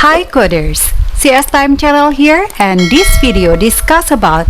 Hi coders, CS Time channel here, and this video discuss about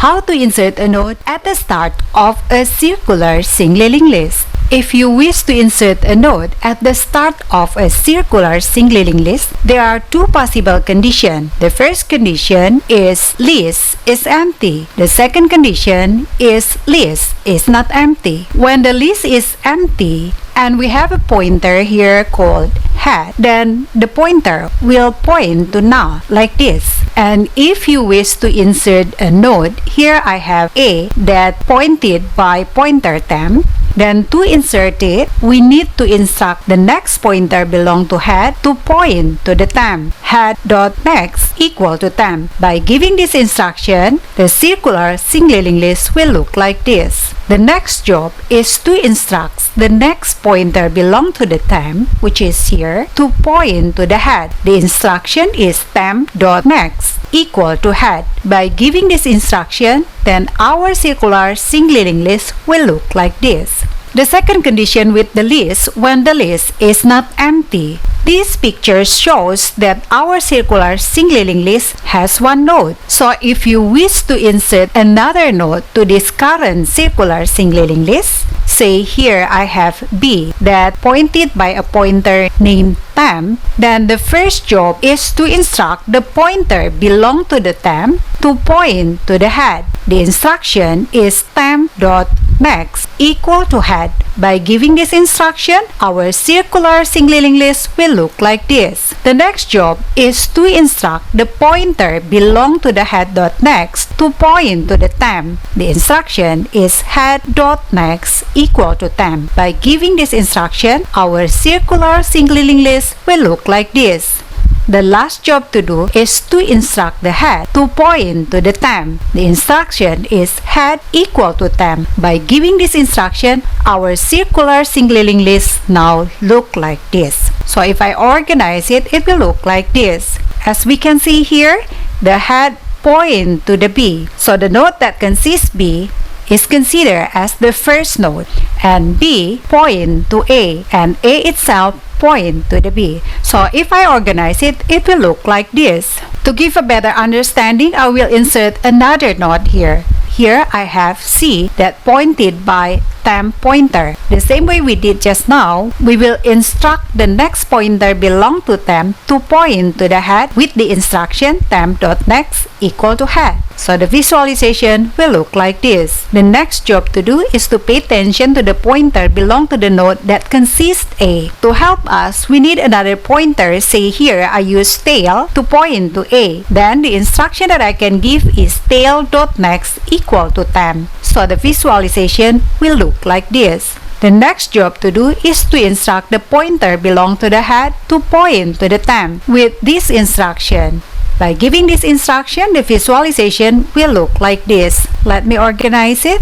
how to insert a node at the start of a circular singling list. If you wish to insert a node at the start of a circular singling list, there are two possible conditions. The first condition is list is empty. The second condition is list is not empty. When the list is empty, and we have a pointer here called head, then the pointer will point to null like this. And if you wish to insert a node, here I have A that pointed by pointer temp. Then to insert it, we need to instruct the next pointer belong to head to point to the temp. Head.next equal to temp. By giving this instruction, the circular singling list will look like this. The next job is to instruct the next pointer belong to the temp, which is here, to point to the head. The instruction is temp.next equal to head. By giving this instruction, then our circular singling list will look like this. The second condition with the list, when the list is not empty. This picture shows that our circular singling list has one node. So if you wish to insert another node to this current circular singling list, say here I have B that pointed by a pointer named temp, then the first job is to instruct the pointer belong to the temp to point to the head. The instruction is temp.next equal to head. By giving this instruction, our circular singling list will look like this. The next job is to instruct the pointer belong to the head.next to point to the temp. The instruction is head.next equal to temp. By giving this instruction, our circular singling list will look like this. The last job to do is to instruct the head to point to the temp. The instruction is head equal to temp. By giving this instruction, our circular singling list now look like this. So if I organize it, it will look like this. As we can see here, the head point to the B. So the node that consists B is considered as the first node, and B point to A, and A itself point to the B. So if I organize it, it will look like this. To give a better understanding, I will insert another node here. Here I have C that pointed by temp pointer. The same way we did just now, we will instruct the next pointer belong to temp to point to the head with the instruction temp.next equal to head. So the visualization will look like this. The next job to do is to pay attention to the pointer belong to the node that consists A. To help us, we need another pointer. Say here I use tail to point to A. Then the instruction that I can give is tail.next equal to temp. So the visualization will look like this. The next job to do is to instruct the pointer belong to the head to point to the temp with this instruction. By giving this instruction, the visualization will look like this. Let me organize it.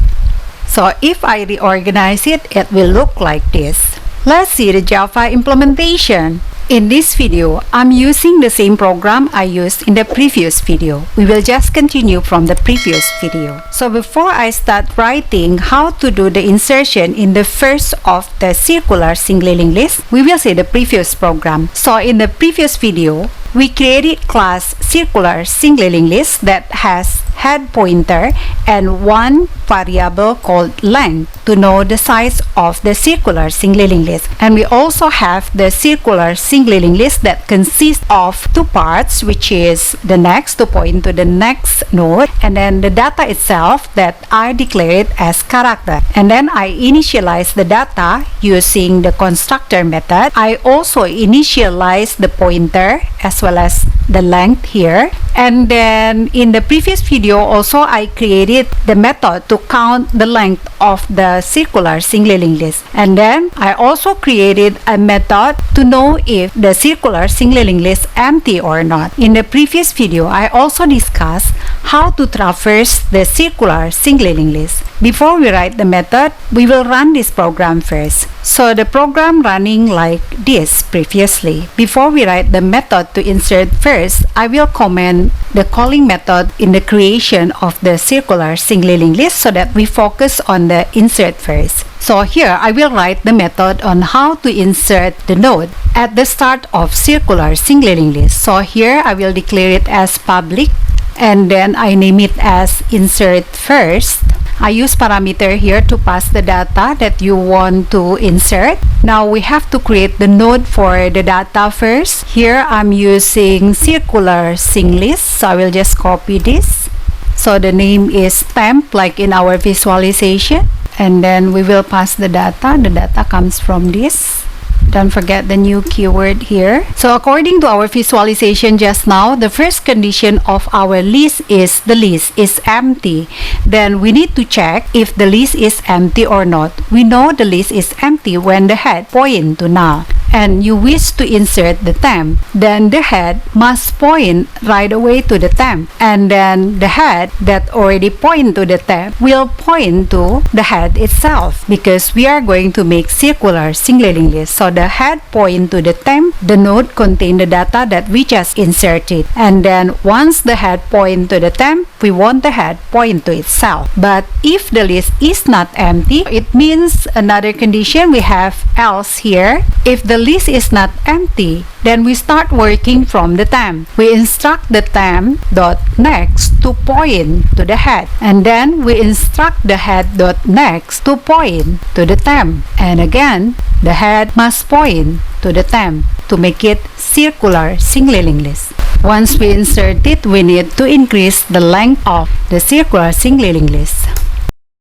So if I reorganize it, it will look like this. Let's see the Java implementation. In this video, I'm using the same program I used in the previous video. We will just continue from the previous video. So before I start writing how to do the insertion in the first of the circular singling list, we will see the previous program. So in the previous video, we created class circular singling list that has head pointer and one variable called length to know the size of the circular singling list. And we also have the circular singling list that consists of two parts, which is the next to point to the next node, and then the data itself that I declared as character. And then I initialize the data using the constructor method. I also initialize the pointer as well as the length here. And then in the previous video also I created the method to count the length of the circular singling list. And then I also created a method to know if the circular singling list empty or not. In the previous video I also discussed how to traverse the circular singling list. Before we write the method, we will run this program first. So the program running like this previously. Before we write the method to insert first, I will comment the calling method in the creation of the circular singling list so that we focus on the insert first. So here I will write the method on how to insert the node at the start of circular singleling list. So here I will declare it as public and then I name it as insert first. I use parameter here to pass the data that you want to insert. Now we have to create the node for the data first. Here I'm using circular sing list, so I will just copy this. So the name is temp like in our visualization, and then we will pass the data. The data comes from this. Don't forget the new keyword here. So according to our visualization just now, the first condition of our list is the list is empty. Then we need to check if the list is empty or not. We know the list is empty when the head point to null. And you wish to insert the temp, then the head must point right away to the temp, and then the head that already point to the temp will point to the head itself, because we are going to make circular singleling list. So the head point to the temp, the node contain the data that we just inserted, and then once the head point to the temp, we want the head point to itself. But if the list is not empty, it means another condition we have else here. If the list is not empty, then we start working from the temp. We instruct the temp dot next to point to the head, and then we instruct the head dot next to point to the temp, and again the head must point to the temp to make it circular singleling list. Once we insert it, we need to increase the length of the circular singleling list.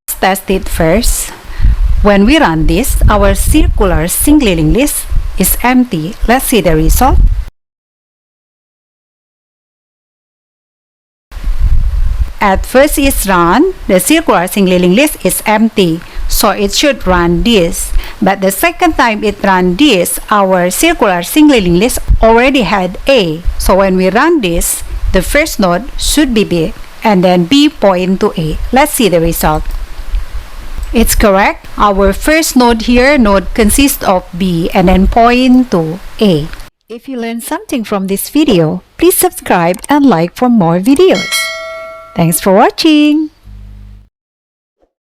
Let's test it first. When we run this, our circular singleling list is empty. Let's see the result. At first it's run, the circular singleling list is empty, so it should run this. But the second time it ran this, our circular singleling list already had A. So when we run this, the first node should be B, and then B point to A. Let's see the result. It's correct. Our first node here, node consists of B and then point to A. If you learned something from this video, please subscribe and like for more videos. Thanks for watching.